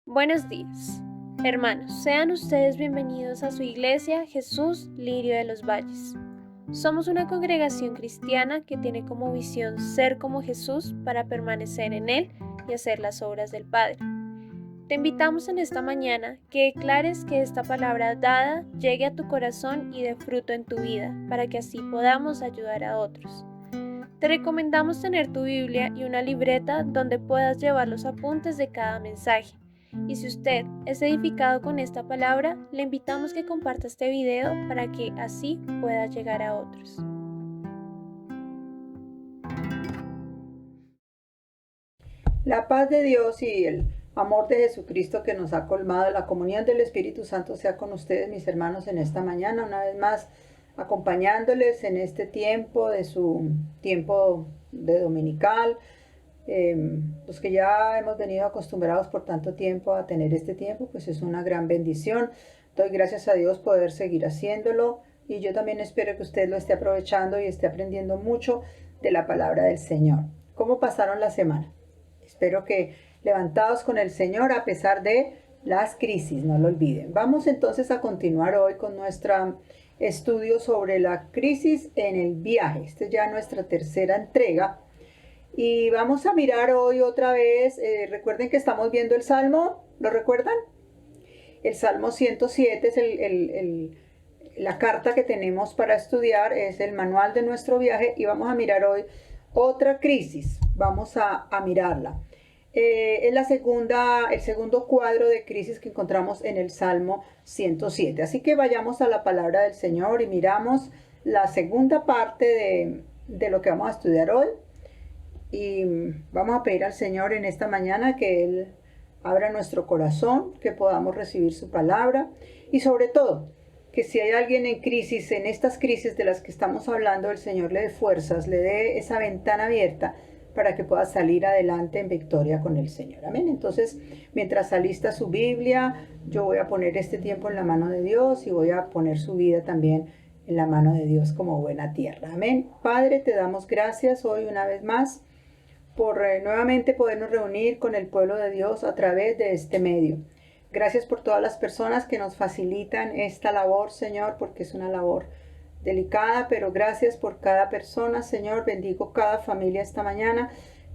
Buenos días, hermanos, sean ustedes bienvenidos a su iglesia Jesús Lirio de los Valles. Somos una congregación cristiana que tiene como visión ser como Jesús para permanecer en Él y hacer las obras del Padre. Te invitamos en esta mañana que declares que esta palabra dada llegue a tu corazón y dé fruto en tu vida, para que así podamos ayudar a otros. Te recomendamos tener tu Biblia y una libreta donde puedas llevar los apuntes de cada mensaje. Y si usted es edificado con esta palabra, le invitamos que comparta este video para que así pueda llegar a otros. La paz de Dios y el amor de Jesucristo que nos ha colmado, la comunión del Espíritu Santo sea con ustedes, mis hermanos, en esta mañana, una vez más acompañándoles en este tiempo de su tiempo de dominical. Los que ya hemos venido acostumbrados por tanto tiempo a tener este tiempo, pues es una gran bendición. Doy gracias a Dios poder seguir haciéndolo y yo también espero que usted lo esté aprovechando y esté aprendiendo mucho de la palabra del Señor. ¿Cómo pasaron la semana? Espero que levantados con el Señor a pesar de las crisis, no lo olviden. Vamos entonces a continuar hoy con nuestro estudio sobre la crisis en el viaje. Esta es ya nuestra tercera entrega. Y vamos a mirar hoy otra vez, recuerden que estamos viendo el Salmo, ¿lo recuerdan? El Salmo 107 es la carta que tenemos para estudiar, es el manual de nuestro viaje y vamos a mirar hoy otra crisis, vamos a mirarla. Es el segundo cuadro de crisis que encontramos en el Salmo 107. Así que vayamos a la palabra del Señor y miramos la segunda parte de lo que vamos a estudiar hoy. Y vamos a pedir al Señor en esta mañana que Él abra nuestro corazón, que podamos recibir su palabra y sobre todo que si hay alguien en crisis, en estas crisis de las que estamos hablando, el Señor le dé fuerzas, le dé esa ventana abierta para que pueda salir adelante en victoria con el Señor. Amén. Entonces, mientras alista su Biblia, yo voy a poner este tiempo en la mano de Dios y voy a poner su vida también en la mano de Dios como buena tierra. Amén. Padre, te damos gracias hoy una vez más por nuevamente podernos reunir con el pueblo de Dios a través de este medio. Gracias por todas las personas que nos facilitan esta labor, Señor, porque es una labor delicada, pero gracias por cada persona, Señor. Bendigo cada familia esta mañana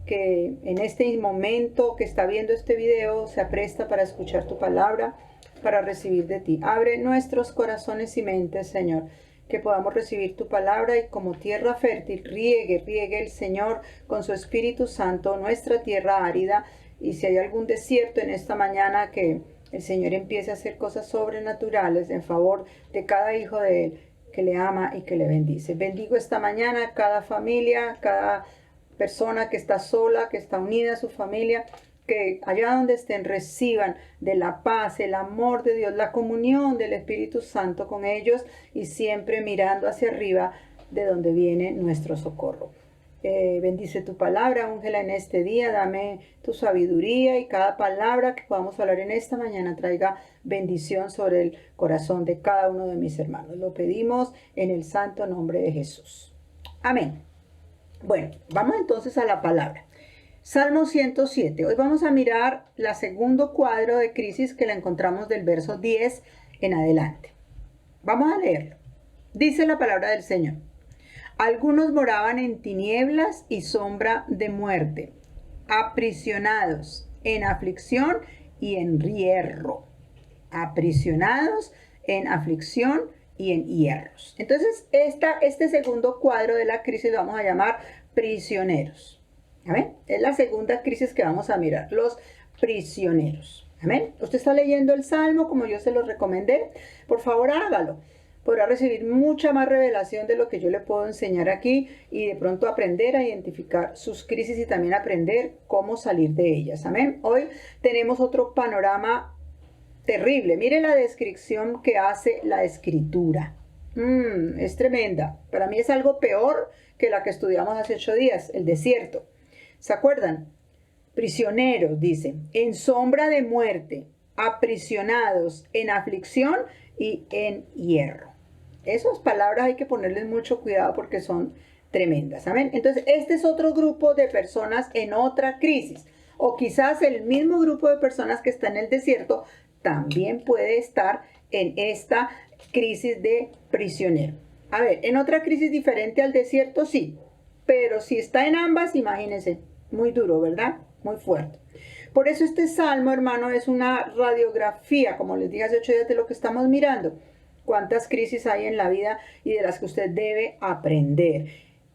que en este momento que está viendo este video se apresta para escuchar tu palabra, para recibir de ti. Abre nuestros corazones y mentes, Señor, que podamos recibir tu palabra y como tierra fértil riegue el Señor con su Espíritu Santo nuestra tierra árida. Y si hay algún desierto en esta mañana, que el Señor empiece a hacer cosas sobrenaturales en favor de cada hijo de Él que le ama y que le bendice. Bendigo esta mañana cada familia, cada persona que está sola, que está unida a su familia, que allá donde estén reciban de la paz, el amor de Dios, la comunión del Espíritu Santo con ellos y siempre mirando hacia arriba de donde viene nuestro socorro. Bendice tu palabra, úngela en este día, dame tu sabiduría y cada palabra que podamos hablar en esta mañana traiga bendición sobre el corazón de cada uno de mis hermanos. Lo pedimos en el santo nombre de Jesús. Amén. Bueno, vamos entonces a la palabra. Salmo 107. Hoy vamos a mirar la segundo cuadro de crisis que la encontramos del verso 10 en adelante. Vamos a leerlo. Dice la palabra del Señor. Algunos moraban en tinieblas y sombra de muerte, aprisionados en aflicción y en hierro. Aprisionados en aflicción y en hierros. Entonces, este segundo cuadro de la crisis lo vamos a llamar prisioneros. ¿Amén? Es la segunda crisis que vamos a mirar, los prisioneros. ¿Amén? Usted está leyendo el Salmo como yo se lo recomendé. Por favor, hágalo. Podrá recibir mucha más revelación de lo que yo le puedo enseñar aquí y de pronto aprender a identificar sus crisis y también aprender cómo salir de ellas. Amén. Hoy tenemos otro panorama terrible. Mire la descripción que hace la Escritura. Es tremenda. Para mí es algo peor que la que estudiamos hace 8 días, el desierto. ¿Se acuerdan? Prisioneros, dice, en sombra de muerte, aprisionados en aflicción y en hierro. Esas palabras hay que ponerles mucho cuidado porque son tremendas. ¿Amén? Entonces, este es otro grupo de personas en otra crisis. O quizás el mismo grupo de personas que está en el desierto también puede estar en esta crisis de prisionero. A ver, en otra crisis diferente al desierto, sí. Pero si está en ambas, imagínense, muy duro, ¿verdad? Muy fuerte. Por eso este salmo, hermano, es una radiografía, como les dije hace 8 días, de lo que estamos mirando. Cuántas crisis hay en la vida y de las que usted debe aprender.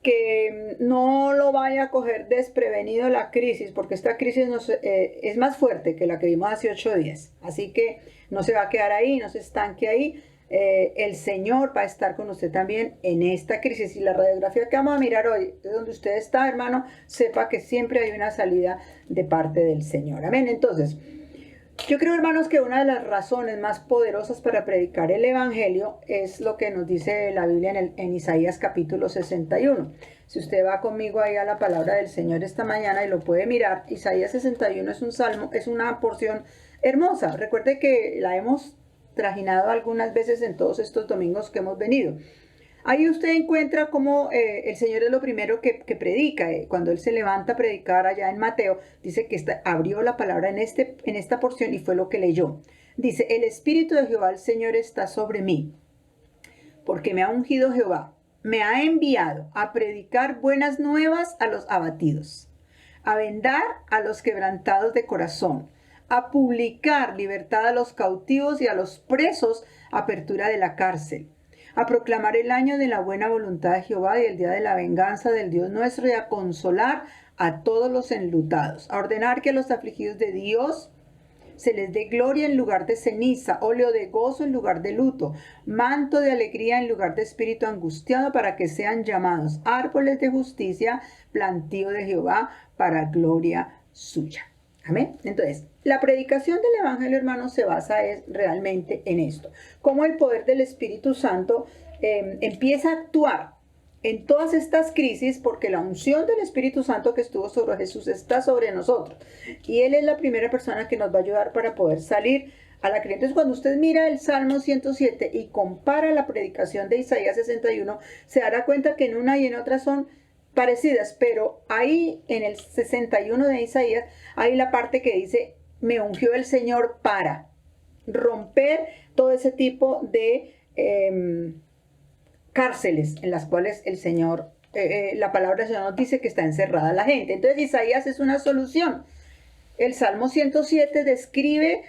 Que no lo vaya a coger desprevenido la crisis, porque esta crisis es más fuerte que la que vimos hace 8 días. Así que no se va a quedar ahí, no se estanque ahí. El Señor va a estar con usted también en esta crisis. Y la radiografía que vamos a mirar hoy, de donde usted está, hermano, sepa que siempre hay una salida de parte del Señor. Amén. Entonces, yo creo, hermanos, que una de las razones más poderosas para predicar el Evangelio es lo que nos dice la Biblia en Isaías capítulo 61. Si usted va conmigo ahí a la palabra del Señor esta mañana y lo puede mirar, Isaías 61 es un salmo, es una porción hermosa. Recuerde que la hemos trajinado algunas veces en todos estos domingos que hemos venido. Ahí usted encuentra cómo el Señor es lo primero que predica. Cuando Él se levanta a predicar allá en Mateo, dice que abrió la palabra en esta porción y fue lo que leyó. Dice, el Espíritu de Jehová el Señor está sobre mí, porque me ha ungido Jehová, me ha enviado a predicar buenas nuevas a los abatidos, a vendar a los quebrantados de corazón, a publicar libertad a los cautivos y a los presos, apertura de la cárcel, a proclamar el año de la buena voluntad de Jehová y el día de la venganza del Dios nuestro, y a consolar a todos los enlutados, a ordenar que a los afligidos de Dios se les dé gloria en lugar de ceniza, óleo de gozo en lugar de luto, manto de alegría en lugar de espíritu angustiado, para que sean llamados árboles de justicia, plantío de Jehová para gloria suya. Amén. Entonces, la predicación del Evangelio, hermanos, se basa realmente en esto. Cómo el poder del Espíritu Santo empieza a actuar en todas estas crisis, porque la unción del Espíritu Santo que estuvo sobre Jesús está sobre nosotros. Y Él es la primera persona que nos va a ayudar para poder salir a la crisis. Entonces, cuando usted mira el Salmo 107 y compara la predicación de Isaías 61, se dará cuenta que en una y en otra son parecidas, pero ahí en el 61 de Isaías hay la parte que dice, me ungió el Señor para romper todo ese tipo de cárceles en las cuales el Señor, la palabra del Señor nos dice que está encerrada la gente. Entonces Isaías es una solución. El Salmo 107 describe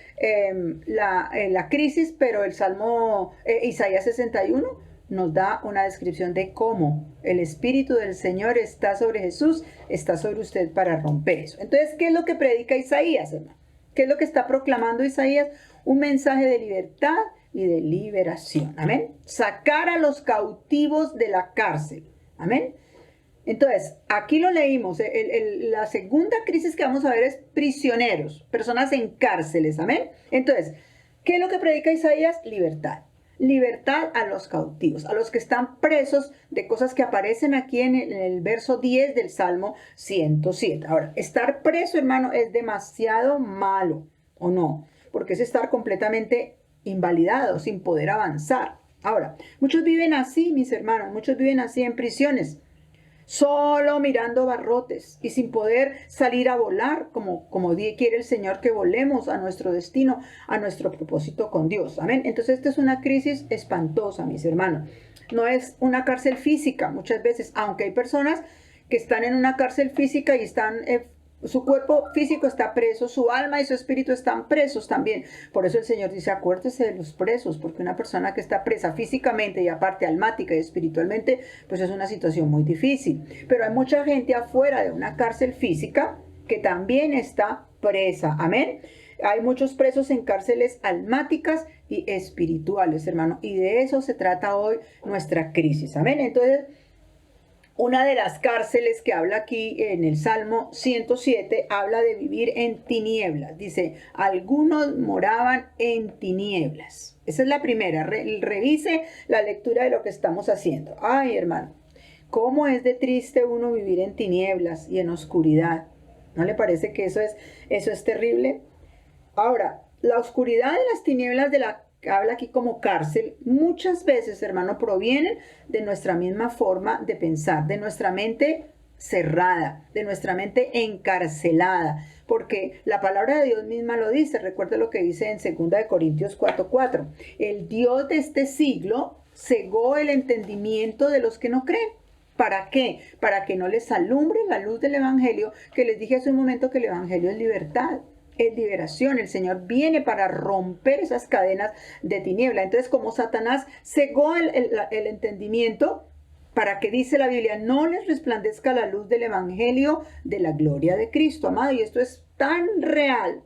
la crisis, pero el Salmo Isaías 61 nos da una descripción de cómo el Espíritu del Señor está sobre Jesús, está sobre usted para romper eso. Entonces, ¿qué es lo que predica Isaías, hermano? ¿Qué es lo que está proclamando Isaías? Un mensaje de libertad y de liberación. Amén. Sacar a los cautivos de la cárcel. Amén. Entonces, aquí lo leímos. La segunda crisis que vamos a ver es prisioneros, personas en cárceles. Amén. Entonces, ¿qué es lo que predica Isaías? Libertad. Libertad a los cautivos, a los que están presos de cosas que aparecen aquí en el verso 10 del Salmo 107. Ahora, estar preso, hermano, es demasiado malo, ¿o no? Porque es estar completamente invalidado, sin poder avanzar. Ahora, muchos viven así, mis hermanos, muchos viven así en prisiones, solo mirando barrotes y sin poder salir a volar como quiere el Señor que volemos a nuestro destino, a nuestro propósito con Dios. Amén. Entonces esta es una crisis espantosa, mis hermanos. No es una cárcel física muchas veces, aunque hay personas que están en una cárcel física y están su cuerpo físico está preso, su alma y su espíritu están presos también. Por eso el Señor dice, acuérdese de los presos, porque una persona que está presa físicamente y aparte almática y espiritualmente, pues es una situación muy difícil. Pero hay mucha gente afuera de una cárcel física que también está presa. Amén. Hay muchos presos en cárceles almáticas y espirituales, hermano. Y de eso se trata hoy nuestra crisis. Amén. Entonces, una de las cárceles que habla aquí en el Salmo 107 habla de vivir en tinieblas. Dice, algunos moraban en tinieblas. Esa es la primera. Revise la lectura de lo que estamos haciendo. Ay, hermano, cómo es de triste uno vivir en tinieblas y en oscuridad. ¿No le parece que eso es terrible? Ahora, la oscuridad de las tinieblas de la que habla aquí como cárcel, muchas veces, hermano, provienen de nuestra misma forma de pensar, de nuestra mente cerrada, de nuestra mente encarcelada. porque la palabra de Dios misma lo dice. Recuerde lo que dice en 2 Corintios 4:4. El Dios de este siglo cegó el entendimiento de los que no creen. ¿Para qué? Para que no les alumbre la luz del Evangelio, que les dije hace un momento que el Evangelio es libertad, es liberación. El Señor viene para romper esas cadenas de tiniebla. Entonces, como Satanás cegó el entendimiento, para que dice la Biblia, no les resplandezca la luz del Evangelio de la gloria de Cristo, amado. Y esto es tan real.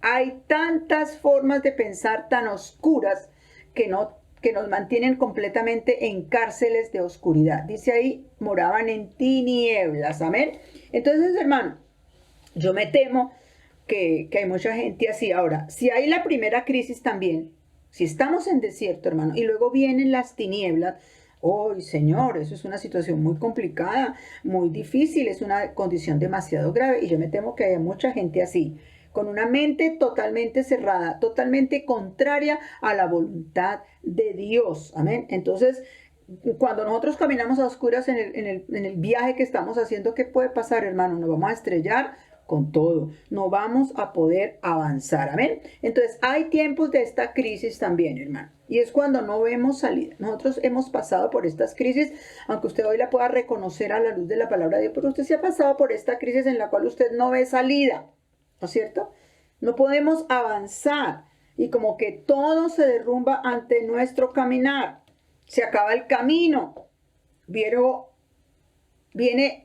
Hay tantas formas de pensar tan oscuras que nos mantienen completamente en cárceles de oscuridad. Dice ahí, moraban en tinieblas. Amén. Entonces, hermano, yo me temo que hay mucha gente así. Ahora, si hay la primera crisis también, si estamos en desierto, hermano, y luego vienen las tinieblas, ¡oh, Señor! Eso es una situación muy complicada, muy difícil, es una condición demasiado grave, y yo me temo que haya mucha gente así, con una mente totalmente cerrada, totalmente contraria a la voluntad de Dios. Amén. Entonces, cuando nosotros caminamos a oscuras en el viaje que estamos haciendo, ¿qué puede pasar, hermano? Nos vamos a estrellar con todo, no vamos a poder avanzar. Amén. Entonces, hay tiempos de esta crisis también, hermano, y es cuando no vemos salida. Nosotros hemos pasado por estas crisis, aunque usted hoy la pueda reconocer a la luz de la palabra de Dios, pero usted se ha pasado por esta crisis en la cual usted no ve salida, ¿no es cierto? No podemos avanzar y como que todo se derrumba ante nuestro caminar. Se acaba el camino. Luego viene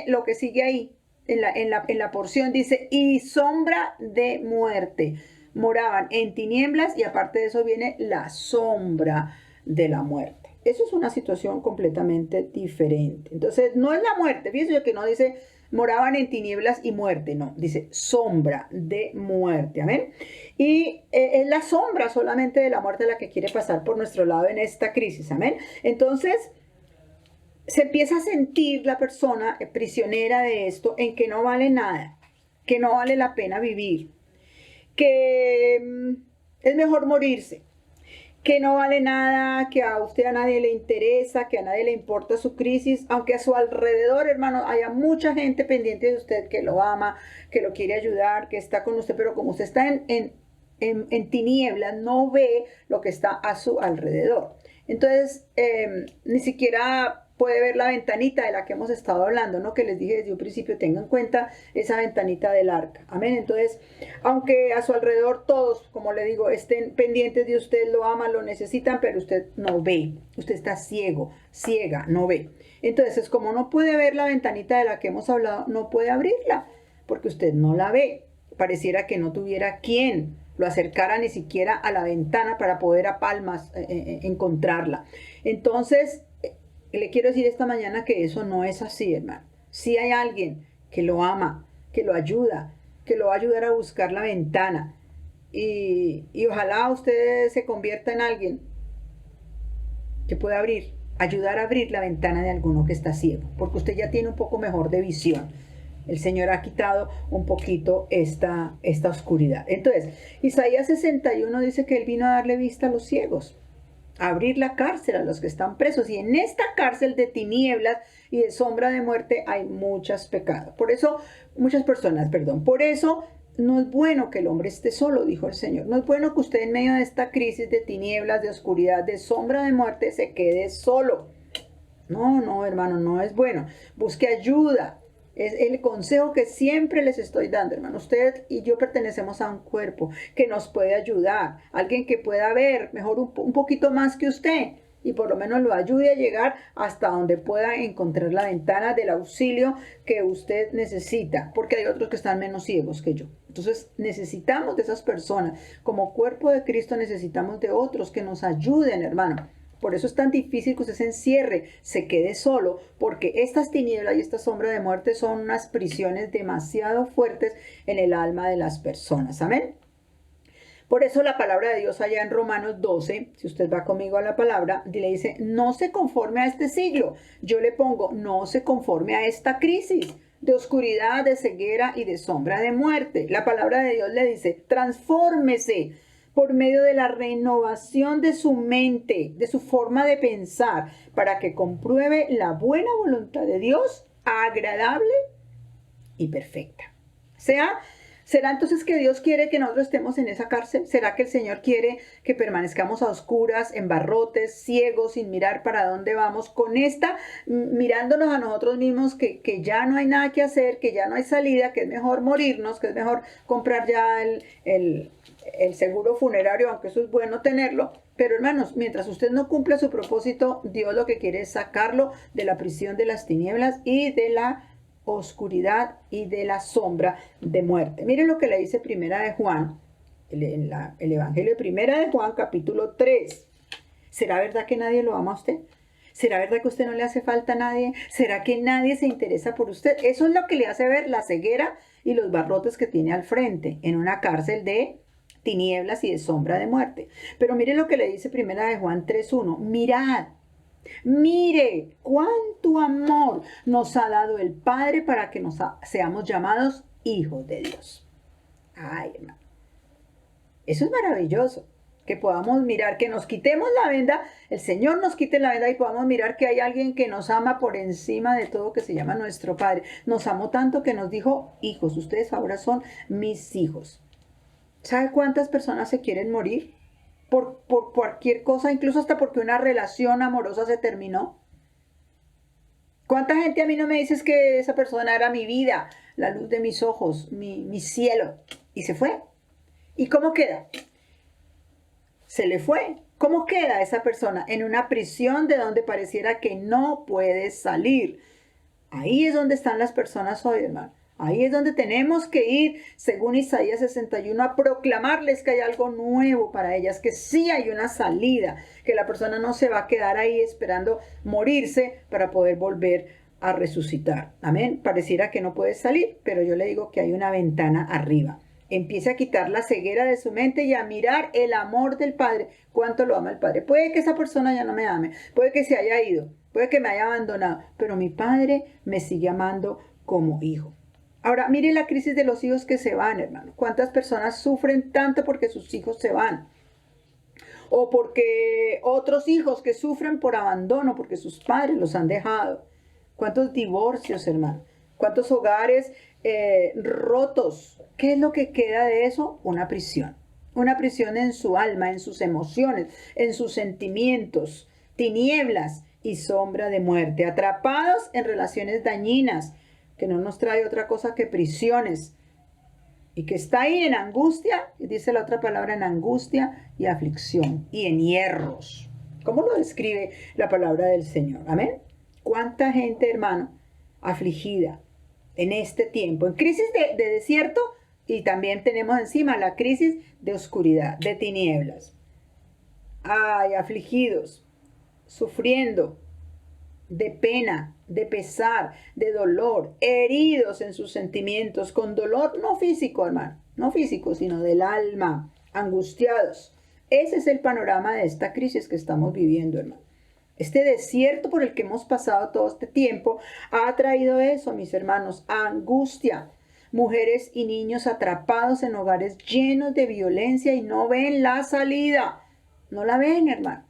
lo que sigue ahí. En la porción dice, y sombra de muerte. Moraban en tinieblas y aparte de eso viene la sombra de la muerte. Eso es una situación completamente diferente. Entonces, no es la muerte. Fíjense que no dice moraban en tinieblas y muerte, no. Dice sombra de muerte. Amén. Y es la sombra solamente de la muerte la que quiere pasar por nuestro lado en esta crisis. Amén. Entonces, se empieza a sentir la persona prisionera de esto, en que no vale nada, que no vale la pena vivir, que es mejor morirse, que no vale nada, que a usted a nadie le interesa, que a nadie le importa su crisis, aunque a su alrededor, hermano, haya mucha gente pendiente de usted que lo ama, que lo quiere ayudar, que está con usted, pero como usted está en tinieblas, no ve lo que está a su alrededor. Entonces, ni siquiera puede ver la ventanita de la que hemos estado hablando, ¿no? Que les dije desde un principio, tengan en cuenta esa ventanita del arca. Amén. Entonces, aunque a su alrededor todos, como le digo, estén pendientes de usted, lo aman, lo necesitan, pero usted no ve. Usted está ciego, ciega, no ve. Entonces, como no puede ver la ventanita de la que hemos hablado, no puede abrirla, porque usted no la ve. Pareciera que no tuviera quien lo acercara ni siquiera a la ventana para poder a palmas encontrarla. Entonces, le quiero decir esta mañana que eso no es así, hermano. Si hay alguien que lo ama, que lo ayuda, que lo va a ayudar a buscar la ventana. Y ojalá usted se convierta en alguien que pueda ayudar a abrir la ventana de alguno que está ciego, porque usted ya tiene un poco mejor de visión. El Señor ha quitado un poquito esta oscuridad. Entonces, Isaías 61 dice que Él vino a darle vista a los ciegos, a abrir la cárcel a los que están presos. Y en esta cárcel de tinieblas y de sombra de muerte hay muchos pecados. Por eso no es bueno que el hombre esté solo, dijo el Señor. No es bueno que usted en medio de esta crisis de tinieblas, de oscuridad, de sombra de muerte, se quede solo. No, hermano, no es bueno. Busque ayuda. Es el consejo que siempre les estoy dando, hermano. Usted y yo pertenecemos a un cuerpo que nos puede ayudar. Alguien que pueda ver mejor un poquito más que usted y por lo menos lo ayude a llegar hasta donde pueda encontrar la ventana del auxilio que usted necesita. Porque hay otros que están menos ciegos que yo. Entonces necesitamos de esas personas. Como cuerpo de Cristo necesitamos de otros que nos ayuden, hermano. Por eso es tan difícil que usted se encierre, se quede solo, porque estas tinieblas y esta sombra de muerte son unas prisiones demasiado fuertes en el alma de las personas. Amén. Por eso la palabra de Dios allá en Romanos 12, si usted va conmigo a la palabra, le dice, no se conforme a este siglo. Yo le pongo, no se conforme a esta crisis de oscuridad, de ceguera y de sombra de muerte. La palabra de Dios le dice, transfórmese por medio de la renovación de su mente, de su forma de pensar, para que compruebe la buena voluntad de Dios, agradable y perfecta. ¿Será entonces que Dios quiere que nosotros estemos en esa cárcel? ¿Será que el Señor quiere que permanezcamos a oscuras, en barrotes, ciegos, sin mirar para dónde vamos? Mirándonos a nosotros mismos que ya no hay nada que hacer, que ya no hay salida, que es mejor morirnos, que es mejor comprar ya el seguro funerario, aunque eso es bueno tenerlo. Pero hermanos, mientras usted no cumpla su propósito, Dios lo que quiere es sacarlo de la prisión de las tinieblas y de la oscuridad y de la sombra de muerte. Miren lo que le dice Primera de Juan, el Evangelio de Primera de Juan, capítulo 3. ¿Será verdad que nadie lo ama a usted? ¿Será verdad que a usted no le hace falta a nadie? ¿Será que nadie se interesa por usted? Eso es lo que le hace ver la ceguera y los barrotes que tiene al frente en una cárcel de tinieblas y de sombra de muerte. Pero mire lo que le dice Primera de Juan 3:1. Mire cuánto amor nos ha dado el Padre para que seamos llamados hijos de Dios. Ay, hermano. Eso es maravilloso. Que podamos mirar, que nos quitemos la venda, el Señor nos quite la venda y podamos mirar que hay alguien que nos ama por encima de todo, que se llama nuestro Padre. Nos amó tanto que nos dijo, hijos, ustedes ahora son mis hijos. ¿Sabe cuántas personas se quieren morir? Por cualquier cosa, incluso hasta porque una relación amorosa se terminó. ¿Cuánta gente a mí no me dice que esa persona era mi vida, la luz de mis ojos, mi cielo? Y se fue. ¿Y cómo queda? Se le fue. ¿Cómo queda esa persona? En una prisión de donde pareciera que no puede salir. Ahí es donde están las personas hoy, hermano. Ahí es donde tenemos que ir, según Isaías 61, a proclamarles que hay algo nuevo para ellas, que sí hay una salida, que la persona no se va a quedar ahí esperando morirse para poder volver a resucitar. Amén. Pareciera que no puede salir, pero yo le digo que hay una ventana arriba. Empiece a quitar la ceguera de su mente y a mirar el amor del Padre. ¿Cuánto lo ama el Padre? Puede que esa persona ya no me ame, puede que se haya ido, puede que me haya abandonado, pero mi Padre me sigue amando como hijo. Ahora, mire la crisis de los hijos que se van, hermano. ¿Cuántas personas sufren tanto porque sus hijos se van? O porque otros hijos que sufren por abandono, porque sus padres los han dejado. ¿Cuántos divorcios, hermano? ¿Cuántos hogares rotos? ¿Qué es lo que queda de eso? Una prisión. Una prisión en su alma, en sus emociones, en sus sentimientos. Tinieblas y sombra de muerte. Atrapados en relaciones dañinas, que no nos trae otra cosa que prisiones, y que está ahí en angustia, y dice la otra palabra, en angustia y aflicción, y en hierros. ¿Cómo lo describe la palabra del Señor? Amén. ¿Cuánta gente, hermano, afligida en este tiempo, en crisis de desierto, y también tenemos encima la crisis de oscuridad, de tinieblas? Ay, afligidos, sufriendo, de pena, de pesar, de dolor, heridos en sus sentimientos, con dolor no físico, hermano, no físico, sino del alma, angustiados. Ese es el panorama de esta crisis que estamos viviendo, hermano. Este desierto por el que hemos pasado todo este tiempo ha traído eso, mis hermanos, angustia. Mujeres y niños atrapados en hogares llenos de violencia y no ven la salida. No la ven, hermano.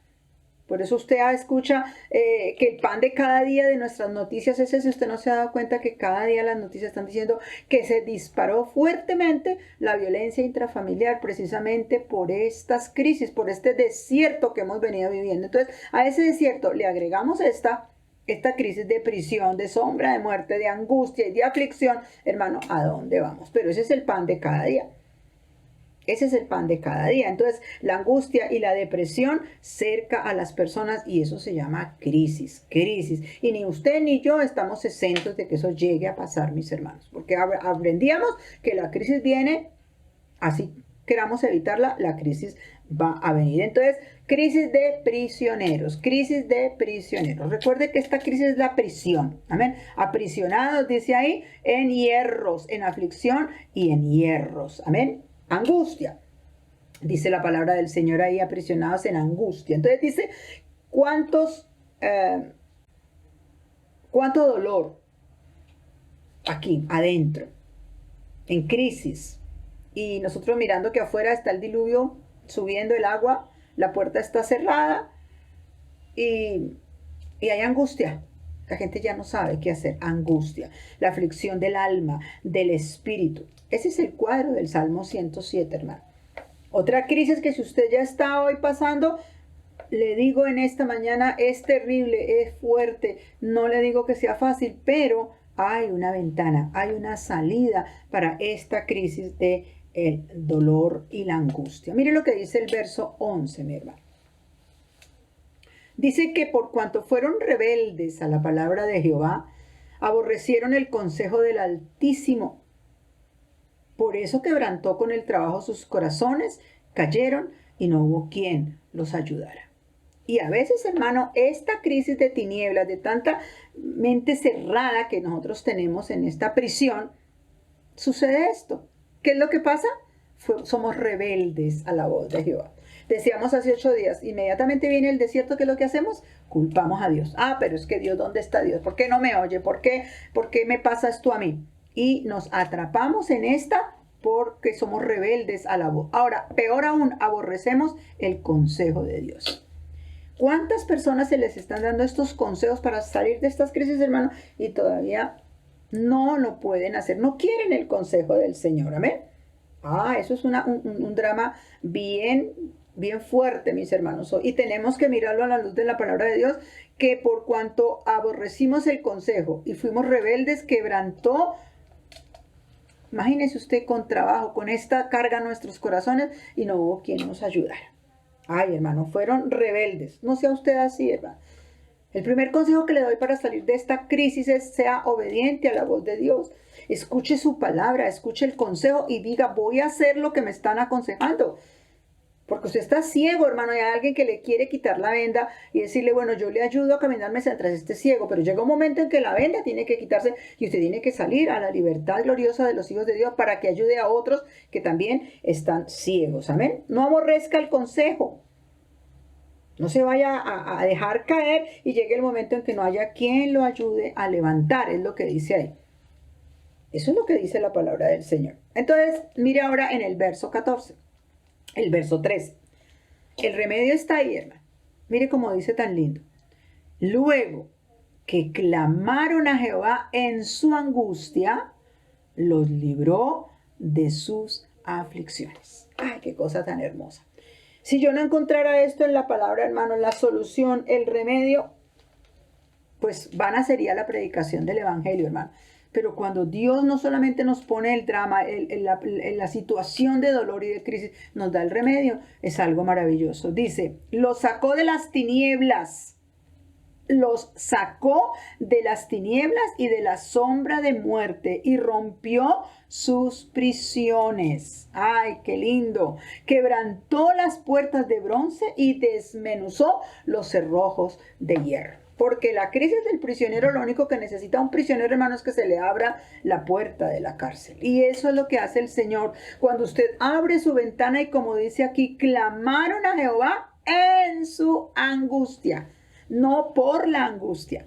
Por eso usted escucha que el pan de cada día de nuestras noticias es ese. Usted no se ha dado cuenta que cada día las noticias están diciendo que se disparó fuertemente la violencia intrafamiliar precisamente por estas crisis, por este desierto que hemos venido viviendo. Entonces, a ese desierto le agregamos esta crisis de prisión, de sombra, de muerte, de angustia y de aflicción. Hermano, ¿a dónde vamos? Pero ese es el pan de cada día. Ese es el pan de cada día. Entonces, la angustia y la depresión cerca a las personas, y eso se llama crisis. Y ni usted ni yo estamos exentos de que eso llegue a pasar, mis hermanos. Porque aprendíamos que la crisis viene, así queramos evitarla, la crisis va a venir. Entonces, crisis de prisioneros. Recuerde que esta crisis es la prisión. Amén. Aprisionados, dice ahí, en hierros, en aflicción y en hierros. Amén. Angustia, dice la palabra del Señor ahí, aprisionados en angustia. Entonces dice, cuánto dolor aquí adentro, en crisis, y nosotros mirando que afuera está el diluvio, subiendo el agua, la puerta está cerrada y hay angustia. La gente ya no sabe qué hacer. Angustia, la aflicción del alma, del espíritu. Ese es el cuadro del Salmo 107, hermano. Otra crisis que si usted ya está hoy pasando, le digo en esta mañana, es terrible, es fuerte. No le digo que sea fácil, pero hay una ventana, hay una salida para esta crisis de el dolor y la angustia. Mire lo que dice el verso 11, mi hermano. Dice que por cuanto fueron rebeldes a la palabra de Jehová, aborrecieron el consejo del Altísimo. Por eso quebrantó con el trabajo sus corazones, cayeron y no hubo quien los ayudara. Y a veces, hermano, esta crisis de tinieblas, de tanta mente cerrada que nosotros tenemos en esta prisión, sucede esto. ¿Qué es lo que pasa? Somos rebeldes a la voz de Jehová. Decíamos hace 8 días, inmediatamente viene el desierto, ¿qué es lo que hacemos? Culpamos a Dios. Ah, pero es que Dios, ¿dónde está Dios? ¿Por qué no me oye? ¿Por qué me pasa esto a mí? Y nos atrapamos en esta porque somos rebeldes a la voz. Ahora, peor aún, aborrecemos el consejo de Dios. ¿Cuántas personas se les están dando estos consejos para salir de estas crisis, hermano? Y todavía no lo pueden hacer, no quieren el consejo del Señor. Amén. Eso es un drama bien fuerte, mis hermanos. Y tenemos que mirarlo a la luz de la palabra de Dios, que por cuanto aborrecimos el consejo y fuimos rebeldes, quebrantó. Imagínese usted con trabajo, con esta carga en nuestros corazones y no hubo quien nos ayudara. Ay, hermano, fueron rebeldes. No sea usted así, hermano. El primer consejo que le doy para salir de esta crisis es: sea obediente a la voz de Dios. Escuche su palabra, escuche el consejo y diga: voy a hacer lo que me están aconsejando. Porque usted está ciego, hermano, y hay alguien que le quiere quitar la venda y decirle: bueno, yo le ayudo a caminarme mientras esté ciego, pero llega un momento en que la venda tiene que quitarse y usted tiene que salir a la libertad gloriosa de los hijos de Dios para que ayude a otros que también están ciegos. Amén. No aborrezca el consejo. No se vaya a dejar caer y llegue el momento en que no haya quien lo ayude a levantar, es lo que dice ahí. Eso es lo que dice la palabra del Señor. Entonces, mire ahora en el verso 14. El verso 13. El remedio está ahí, hermano. Mire cómo dice tan lindo. Luego que clamaron a Jehová en su angustia, los libró de sus aflicciones. Ay, qué cosa tan hermosa. Si yo no encontrara esto en la palabra, hermano, la solución, el remedio, pues vana sería la predicación del evangelio, hermano. Pero cuando Dios no solamente nos pone el drama, la situación de dolor y de crisis, nos da el remedio, es algo maravilloso. Dice: los sacó de las tinieblas, los sacó de las tinieblas y de la sombra de muerte y rompió sus prisiones. ¡Ay, qué lindo! Quebrantó las puertas de bronce y desmenuzó los cerrojos de hierro. Porque la crisis del prisionero, lo único que necesita un prisionero, hermano, es que se le abra la puerta de la cárcel. Y eso es lo que hace el Señor. Cuando usted abre su ventana y, como dice aquí, clamaron a Jehová en su angustia. No por la angustia,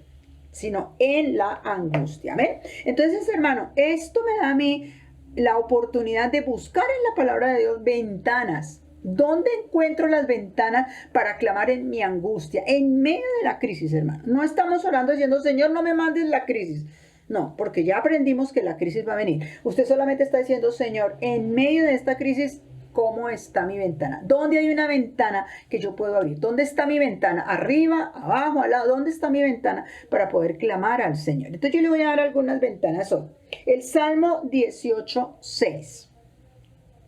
sino en la angustia. ¿Ven? Entonces, hermano, esto me da a mí la oportunidad de buscar en la palabra de Dios ventanas. ¿Dónde encuentro las ventanas para clamar en mi angustia? En medio de la crisis, hermano. No estamos orando diciendo: Señor, no me mandes la crisis. No, porque ya aprendimos que la crisis va a venir. Usted solamente está diciendo: Señor, en medio de esta crisis, ¿cómo está mi ventana? ¿Dónde hay una ventana que yo puedo abrir? ¿Dónde está mi ventana? ¿Arriba, abajo, al lado? ¿Dónde está mi ventana para poder clamar al Señor? Entonces yo le voy a dar algunas ventanas hoy. El Salmo 18:6.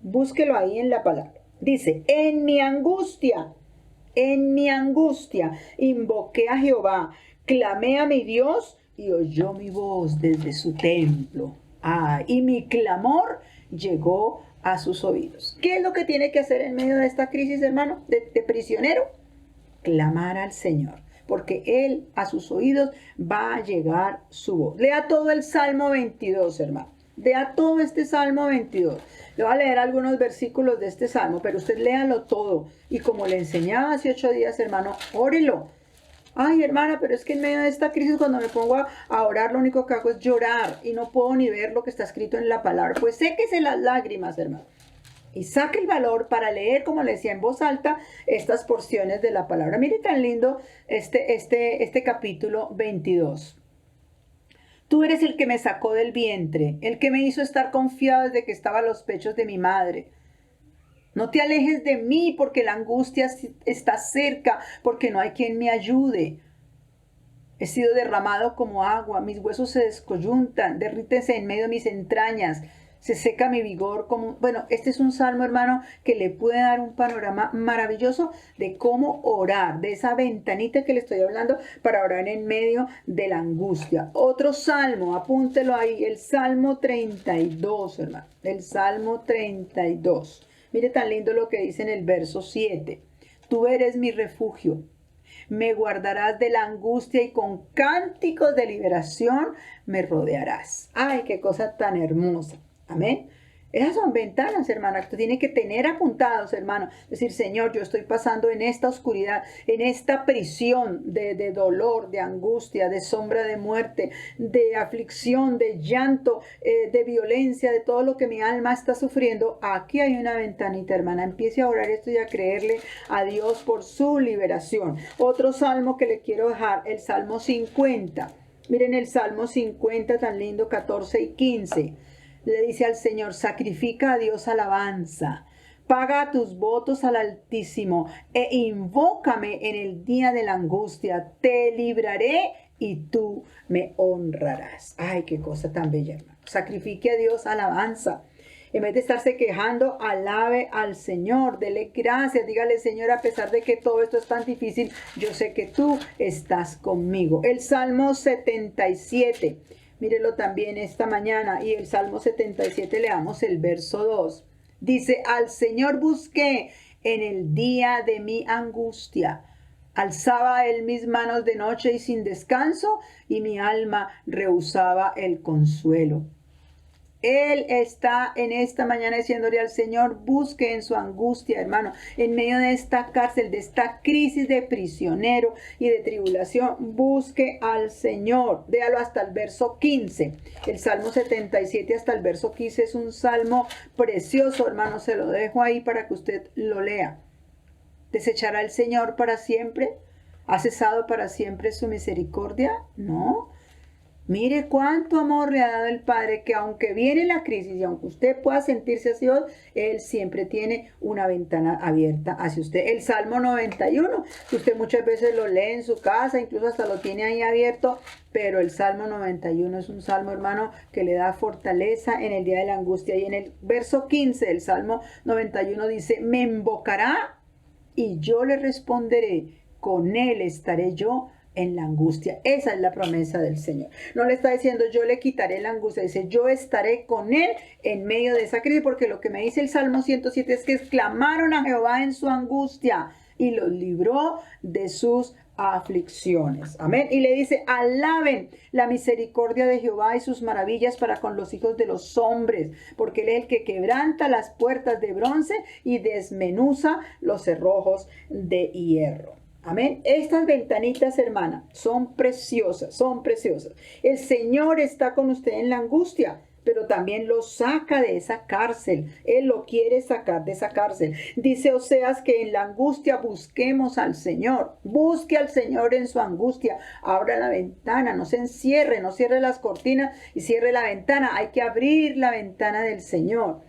Búsquelo ahí en la palabra. Dice: en mi angustia, invoqué a Jehová, clamé a mi Dios y oyó mi voz desde su templo. Y mi clamor llegó a sus oídos. ¿Qué es lo que tiene que hacer en medio de esta crisis, hermano, de prisionero? Clamar al Señor, porque Él a sus oídos va a llegar su voz. Lea todo el Salmo 22, hermano. Lea todo este Salmo 22. Le voy a leer algunos versículos de este Salmo, pero usted léalo todo. Y como le enseñaba hace 8 días, hermano, órelo. Ay, hermana, pero es que en medio de esta crisis, cuando me pongo a orar, lo único que hago es llorar y no puedo ni ver lo que está escrito en la palabra. Pues séquese las lágrimas, hermano, y saque el valor para leer, como le decía, en voz alta, estas porciones de la palabra. Mire tan lindo este capítulo 22. Tú eres el que me sacó del vientre, el que me hizo estar confiado desde que estaba a los pechos de mi madre. No te alejes de mí porque la angustia está cerca, porque no hay quien me ayude. He sido derramado como agua, mis huesos se descoyuntan, derrítese en medio de mis entrañas, se seca mi vigor como... Bueno, este es un salmo, hermano, que le puede dar un panorama maravilloso de cómo orar, de esa ventanita que le estoy hablando para orar en medio de la angustia. Otro salmo, apúntelo ahí, el Salmo 32, hermano, el Salmo 32. Mire tan lindo lo que dice en el verso 7. Tú eres mi refugio. Me guardarás de la angustia y con cánticos de liberación me rodearás. Ay, qué cosa tan hermosa. Amén. Esas son ventanas, hermana, que tú tienes que tener apuntados, hermano. Decir, Señor, yo estoy pasando en esta oscuridad, en esta prisión de dolor, de angustia, de sombra de muerte, de aflicción, de llanto, de violencia, de todo lo que mi alma está sufriendo. Aquí hay una ventanita, hermana. Empiece a orar esto y a creerle a Dios por su liberación. Otro salmo que le quiero dejar, el Salmo 50. Miren el Salmo 50, tan lindo, 14 y 15. Le dice al Señor, sacrifica a Dios alabanza, paga tus votos al Altísimo e invócame en el día de la angustia. Te libraré y tú me honrarás. Ay, qué cosa tan bella, hermano. Sacrifique a Dios alabanza. En vez de estarse quejando, alabe al Señor, dele gracias, dígale, Señor, a pesar de que todo esto es tan difícil, yo sé que tú estás conmigo. El Salmo 77. Mírelo también esta mañana y el Salmo 77 leamos el verso 2. Dice, al Señor busqué en el día de mi angustia. Alzaba él mis manos de noche y sin descanso y mi alma rehusaba el consuelo. Él está en esta mañana diciéndole al Señor, busque en su angustia, hermano, en medio de esta cárcel, de esta crisis de prisionero y de tribulación, busque al Señor. Véalo hasta el verso 15. El Salmo 77 hasta el verso 15 es un salmo precioso, hermano, se lo dejo ahí para que usted lo lea. ¿Desechará el Señor para siempre? ¿Ha cesado para siempre su misericordia? No. Mire cuánto amor le ha dado el Padre, que aunque viene la crisis y aunque usted pueda sentirse así, Él siempre tiene una ventana abierta hacia usted. El Salmo 91, que usted muchas veces lo lee en su casa, incluso hasta lo tiene ahí abierto, pero el Salmo 91 es un salmo, hermano, que le da fortaleza en el día de la angustia. Y en el verso 15 del Salmo 91 dice, me invocará y yo le responderé, con Él estaré yo en la angustia. Esa es la promesa del Señor. No le está diciendo yo le quitaré la angustia, dice yo estaré con él en medio de esa crisis, porque lo que me dice el Salmo 107 es que clamaron a Jehová en su angustia y los libró de sus aflicciones. Amén. Y le dice, alaben la misericordia de Jehová y sus maravillas para con los hijos de los hombres, porque él es el que quebranta las puertas de bronce y desmenuza los cerrojos de hierro. Amén. Estas ventanitas, hermana, son preciosas, son preciosas. El Señor está con usted en la angustia, pero también lo saca de esa cárcel. Él lo quiere sacar de esa cárcel. Dice Oseas que en la angustia busquemos al Señor. Busque al Señor en su angustia. Abra la ventana, no se encierre, no cierre las cortinas y cierre la ventana. Hay que abrir la ventana del Señor.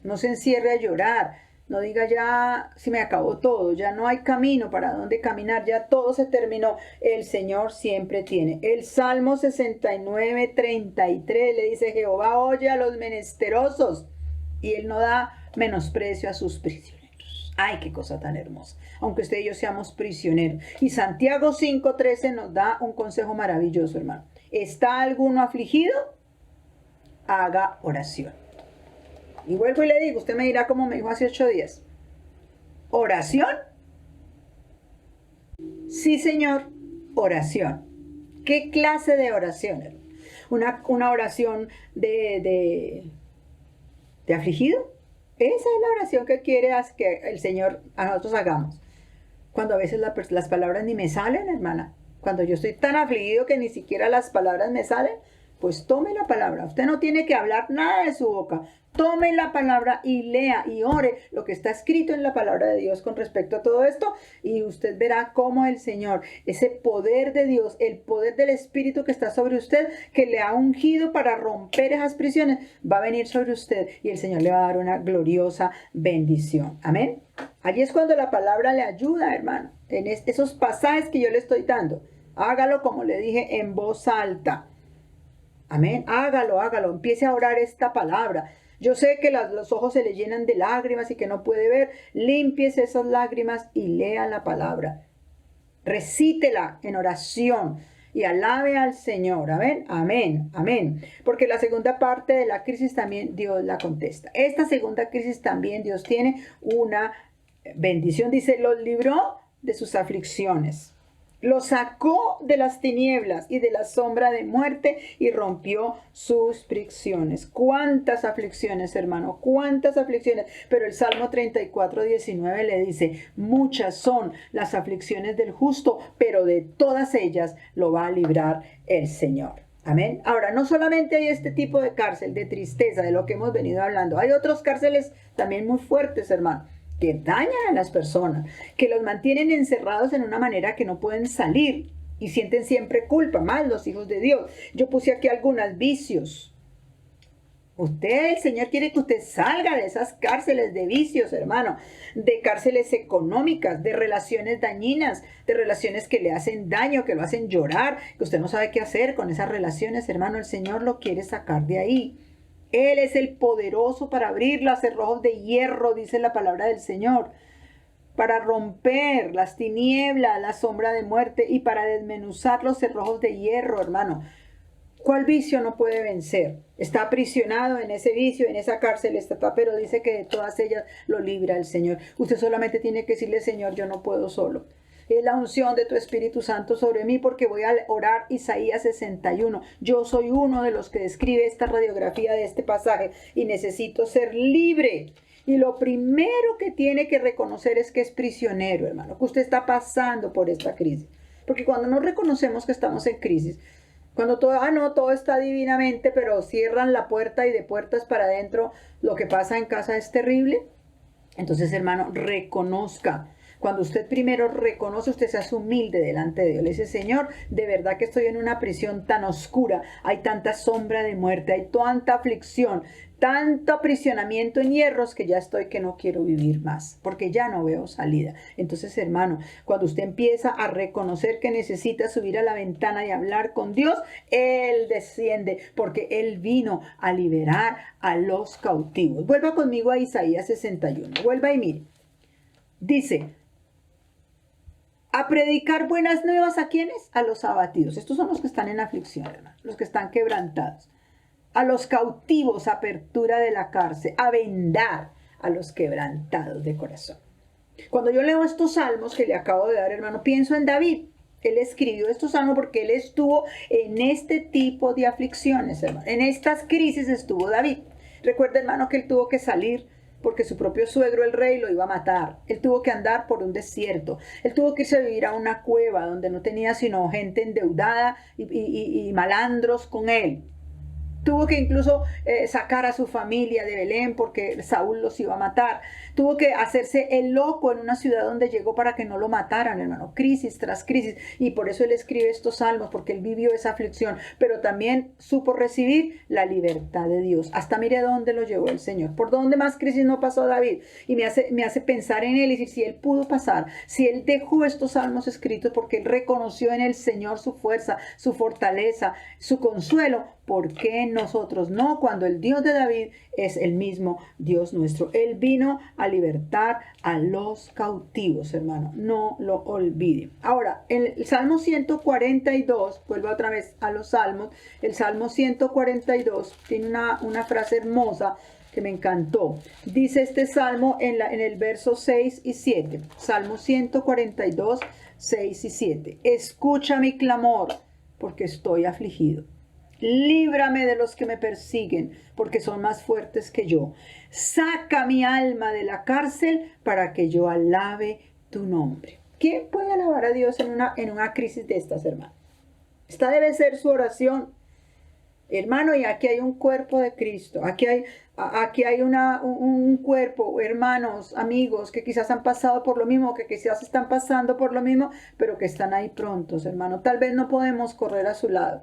No se encierre a llorar. No diga ya se me acabó todo, ya no hay camino para dónde caminar, ya todo se terminó. El Señor siempre tiene. El Salmo 69, 33 le dice, Jehová oye a los menesterosos y Él no da menosprecio a sus prisioneros. Ay, qué cosa tan hermosa. Aunque usted y yo seamos prisioneros. Y Santiago 5:13 nos da un consejo maravilloso, hermano. ¿Está alguno afligido? Haga oración. Y vuelvo y le digo, usted me dirá como me dijo hace 8 días. ¿Oración? Sí, Señor, oración. ¿Qué clase de oración? ¿Una oración de afligido? Esa es la oración que quiere que el Señor a nosotros hagamos. Cuando a veces las palabras ni me salen, hermana. Cuando yo estoy tan afligido que ni siquiera las palabras me salen, pues tome la palabra. Usted no tiene que hablar nada de su boca. tome la palabra y lea y ore lo que está escrito en la palabra de Dios con respecto a todo esto, y usted verá cómo el Señor, ese poder de Dios, el poder del Espíritu que está sobre usted, que le ha ungido para romper esas prisiones, va a venir sobre usted y el Señor le va a dar una gloriosa bendición. Amén. Allí es cuando la palabra le ayuda, hermano, en esos pasajes que yo le estoy dando. Hágalo, como le dije, en voz alta. Amén. Hágalo. Empiece a orar esta palabra. Yo sé que los ojos se le llenan de lágrimas y que no puede ver. Límpiese esas lágrimas y lea la palabra. Recítela en oración y alabe al Señor. Amén. Amén. Amén. Porque la segunda parte de la crisis también Dios la contesta. Esta segunda crisis también Dios tiene una bendición. Dice, los libró de sus aflicciones. Los sacó de las tinieblas y de la sombra de muerte y rompió sus prisiones. ¿Cuántas aflicciones, hermano? ¿Cuántas aflicciones? Pero el Salmo 34:19 le dice, muchas son las aflicciones del justo, pero de todas ellas lo va a librar el Señor. Amén. Ahora, no solamente hay este tipo de cárcel, de tristeza, de lo que hemos venido hablando. Hay otras cárceles también muy fuertes, hermano, que dañan a las personas, que los mantienen encerrados en una manera que no pueden salir y sienten siempre culpa, más los hijos de Dios. Yo puse aquí algunos vicios. El Señor quiere que usted salga de esas cárceles de vicios, hermano, de cárceles económicas, de relaciones dañinas, de relaciones que le hacen daño, que lo hacen llorar, que usted no sabe qué hacer con esas relaciones, hermano. El Señor lo quiere sacar de ahí. Él es el poderoso para abrir los cerrojos de hierro, dice la palabra del Señor, para romper las tinieblas, la sombra de muerte y para desmenuzar los cerrojos de hierro, hermano. ¿Cuál vicio no puede vencer? Está aprisionado en ese vicio, en esa cárcel está, pero dice que de todas ellas lo libra el Señor. Usted solamente tiene que decirle, Señor, yo no puedo solo. Es la unción de tu Espíritu Santo sobre mí porque voy a orar Isaías 61. Yo soy uno de los que describe esta radiografía de este pasaje y necesito ser libre. Y lo primero que tiene que reconocer es que es prisionero, hermano, que usted está pasando por esta crisis. Porque cuando no reconocemos que estamos en crisis, cuando todo está divinamente, pero cierran la puerta y de puertas para adentro lo que pasa en casa es terrible, entonces, hermano, reconozca. Cuando usted primero reconoce, usted se hace humilde delante de Dios. Le dice, Señor, de verdad que estoy en una prisión tan oscura. Hay tanta sombra de muerte, hay tanta aflicción, tanto aprisionamiento en hierros que ya estoy que no quiero vivir más, porque ya no veo salida. Entonces, hermano, cuando usted empieza a reconocer que necesita subir a la ventana y hablar con Dios, Él desciende, porque Él vino a liberar a los cautivos. Vuelva conmigo a Isaías 61. Vuelva y mire. Dice, a predicar buenas nuevas, ¿a quiénes? A los abatidos. Estos son los que están en aflicción, hermano, los que están quebrantados. A los cautivos, apertura de la cárcel. A vendar a los quebrantados de corazón. Cuando yo leo estos salmos que le acabo de dar, hermano, pienso en David. Él escribió estos salmos porque él estuvo en este tipo de aflicciones, hermano. En estas crisis estuvo David. Recuerda, hermano, que él tuvo que salir porque su propio suegro, el rey, lo iba a matar. Él tuvo que andar por un desierto. Él tuvo que irse a vivir a una cueva donde no tenía sino gente endeudada y malandros con él. Tuvo que incluso sacar a su familia de Belén porque Saúl los iba a matar. Tuvo que hacerse el loco en una ciudad donde llegó para que no lo mataran, hermano. Crisis tras crisis. Y por eso él escribe estos salmos, porque él vivió esa aflicción. Pero también supo recibir la libertad de Dios. Hasta mire dónde lo llevó el Señor. Por dónde más crisis no pasó David. Y me hace pensar en él y decir, si él pudo pasar, si él dejó estos salmos escritos porque él reconoció en el Señor su fuerza, su fortaleza, su consuelo, ¿por qué nosotros no? Cuando el Dios de David es el mismo Dios nuestro. Él vino a libertar a los cautivos, hermano. No lo olviden. Ahora, en el Salmo 142, vuelvo otra vez a los salmos. El Salmo 142 tiene una frase hermosa que me encantó. Dice este salmo en el verso 6 y 7. Salmo 142, 6 y 7. Escucha mi clamor, porque estoy afligido. Líbrame de los que me persiguen, porque son más fuertes que yo. Saca mi alma de la cárcel para que yo alabe tu nombre. ¿Quién puede alabar a Dios en una crisis de estas, hermano? Esta debe ser su oración. Hermano, y aquí hay un cuerpo de Cristo. Aquí hay Aquí hay un cuerpo, hermanos, amigos, que quizás han pasado por lo mismo, que quizás están pasando por lo mismo, pero que están ahí prontos, hermano. Tal vez no podemos correr a su lado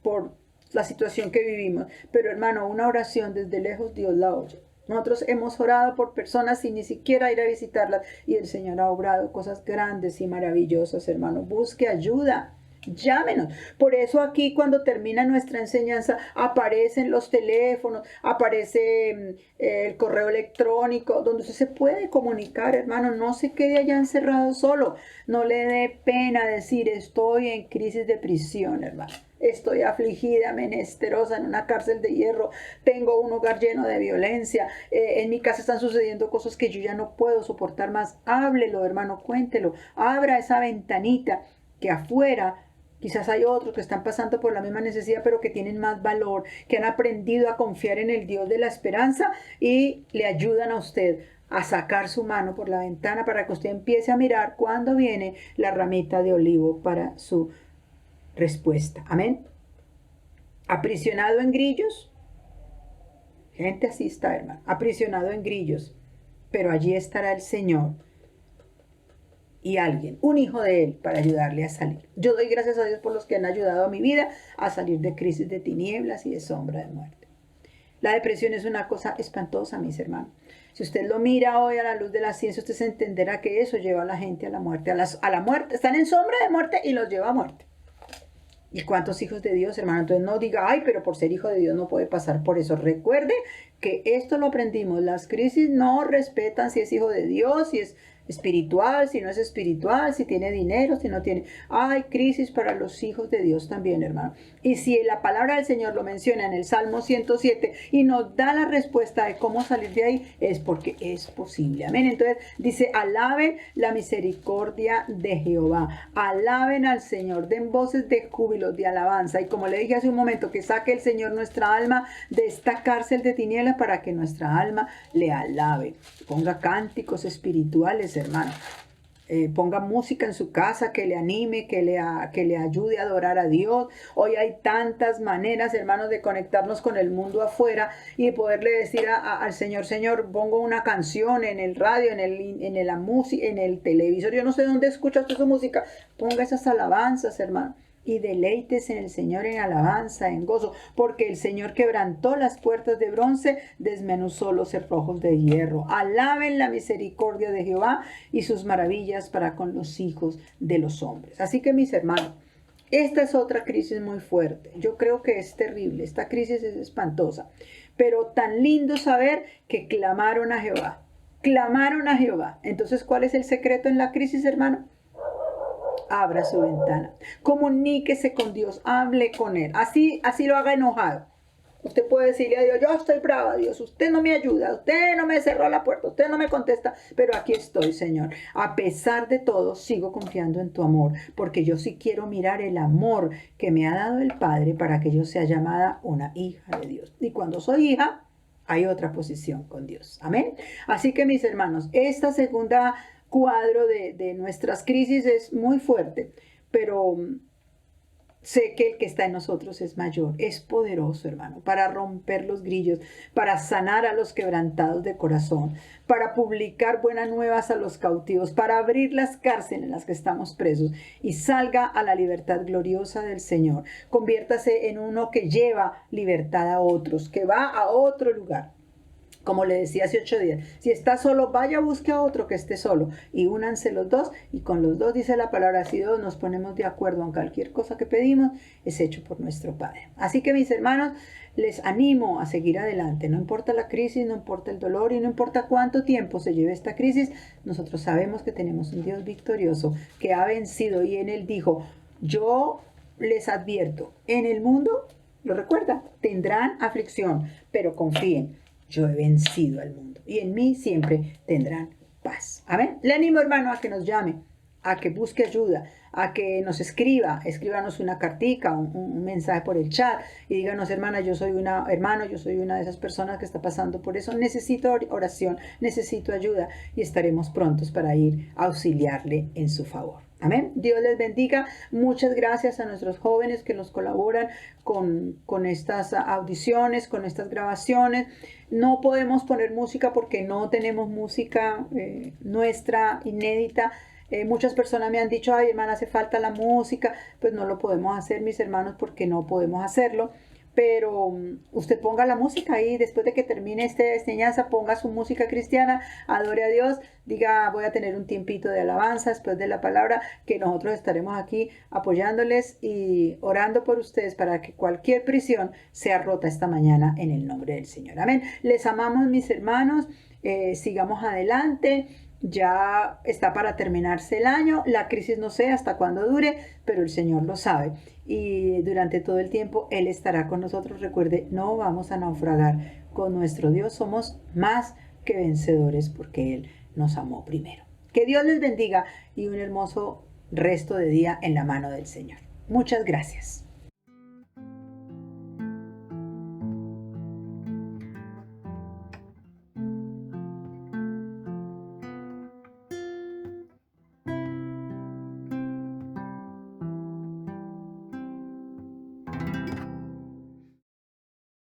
por la situación que vivimos, pero hermano, una oración desde lejos Dios la oye. Nosotros hemos orado por personas sin ni siquiera ir a visitarlas y el Señor ha obrado cosas grandes y maravillosas, hermano. Busque ayuda. Llámenos. Por eso aquí cuando termina nuestra enseñanza aparecen los teléfonos, aparece el correo electrónico, donde usted se puede comunicar, hermano. No se quede allá encerrado solo. No le dé pena decir estoy en crisis de prisión, hermano. Estoy afligida, menesterosa, en una cárcel de hierro. Tengo un hogar lleno de violencia. En mi casa están sucediendo cosas que yo ya no puedo soportar más. Háblelo, hermano, cuéntelo. Abra esa ventanita que afuera quizás hay otros que están pasando por la misma necesidad, pero que tienen más valor, que han aprendido a confiar en el Dios de la esperanza y le ayudan a usted a sacar su mano por la ventana para que usted empiece a mirar cuándo viene la ramita de olivo para su respuesta. Amén. Aprisionado en grillos. Gente así está, hermano. Aprisionado en grillos. Pero allí estará el Señor y alguien, un hijo de Él, para ayudarle a salir. Yo doy gracias a Dios por los que han ayudado a mi vida a salir de crisis de tinieblas y de sombra de muerte. La depresión es una cosa espantosa, mis hermanos. Si usted lo mira hoy a la luz de la ciencia, usted se entenderá que eso lleva a la gente a la muerte. A la muerte. Están en sombra de muerte y los lleva a muerte. ¿Y cuántos hijos de Dios, hermano? Entonces no diga, ay, pero por ser hijo de Dios no puede pasar por eso. Recuerde que esto lo aprendimos. Las crisis no respetan si es hijo de Dios, si es espiritual, si no es espiritual, si tiene dinero, si no tiene. Hay crisis para los hijos de Dios también, hermano. Y si la palabra del Señor lo menciona en el Salmo 107 y nos da la respuesta de cómo salir de ahí, es porque es posible. Amén. Entonces dice, alaben la misericordia de Jehová. Alaben al Señor. Den voces de júbilo, de alabanza. Y como le dije hace un momento, que saque el Señor nuestra alma de esta cárcel de tinieblas para que nuestra alma le alabe. Ponga cánticos espirituales, hermano. Ponga música en su casa que le anime, que le ayude a adorar a Dios. Hoy hay tantas maneras, hermanos, de conectarnos con el mundo afuera y de poderle decir al Señor, Señor, pongo una canción en el radio, en la música, en el televisor. Yo no sé dónde escucha usted su música. Ponga esas alabanzas, hermano. Y deleites en el Señor en alabanza, en gozo, porque el Señor quebrantó las puertas de bronce, desmenuzó los cerrojos de hierro. Alaben la misericordia de Jehová y sus maravillas para con los hijos de los hombres. Así que, mis hermanos, esta es otra crisis muy fuerte. Yo creo que es terrible. Esta crisis es espantosa. Pero tan lindo saber que clamaron a Jehová. Clamaron a Jehová. Entonces, ¿cuál es el secreto en la crisis, hermano? Abra su ventana, comuníquese con Dios, hable con Él, así lo haga enojado. Usted puede decirle a Dios, yo estoy brava, Dios, usted no me ayuda, usted no me cerró la puerta, usted no me contesta, pero aquí estoy, Señor. A pesar de todo, sigo confiando en tu amor, porque yo sí quiero mirar el amor que me ha dado el Padre para que yo sea llamada una hija de Dios. Y cuando soy hija, hay otra posición con Dios. Amén. Así que, mis hermanos, esta segunda cuadro de nuestras crisis es muy fuerte, pero sé que el que está en nosotros es mayor, es poderoso, hermano, para romper los grillos, para sanar a los quebrantados de corazón, para publicar buenas nuevas a los cautivos, para abrir las cárceles en las que estamos presos y salga a la libertad gloriosa del Señor. Conviértase en uno que lleva libertad a otros, que va a otro lugar. Como le decía hace 8 días, si está solo, vaya, busque a otro que esté solo y únanse los dos, y con los dos, dice la palabra, si dos nos ponemos de acuerdo en cualquier cosa que pedimos, es hecho por nuestro Padre. Así que, mis hermanos, les animo a seguir adelante. No importa la crisis, no importa el dolor y no importa cuánto tiempo se lleve esta crisis, nosotros sabemos que tenemos un Dios victorioso que ha vencido, y en Él dijo, yo les advierto, en el mundo, lo recuerda, tendrán aflicción, pero confíen. Yo he vencido al mundo y en mí siempre tendrán paz. Amén. Le animo, hermano, a que nos llame, a que busque ayuda, a que nos escríbanos una cartica, un mensaje por el chat y díganos, hermana, yo soy una de esas personas que está pasando por eso. Necesito oración, necesito ayuda y estaremos prontos para ir a auxiliarle en su favor. Amén. Dios les bendiga. Muchas gracias a nuestros jóvenes que nos colaboran con estas audiciones, con estas grabaciones. No podemos poner música porque no tenemos música nuestra, inédita. Muchas personas me han dicho, ay hermana, hace falta la música. Pues no lo podemos hacer, mis hermanos, porque no podemos hacerlo. Pero usted ponga la música ahí, después de que termine esta enseñanza, ponga su música cristiana, adore a Dios, diga, voy a tener un tiempito de alabanza después de la palabra, que nosotros estaremos aquí apoyándoles y orando por ustedes para que cualquier prisión sea rota esta mañana en el nombre del Señor. Amén. Les amamos, mis hermanos, sigamos adelante. Ya está para terminarse el año, la crisis no sé hasta cuándo dure, pero el Señor lo sabe. Y durante todo el tiempo Él estará con nosotros. Recuerde, no vamos a naufragar con nuestro Dios. Somos más que vencedores porque Él nos amó primero. Que Dios les bendiga y un hermoso resto de día en la mano del Señor. Muchas gracias.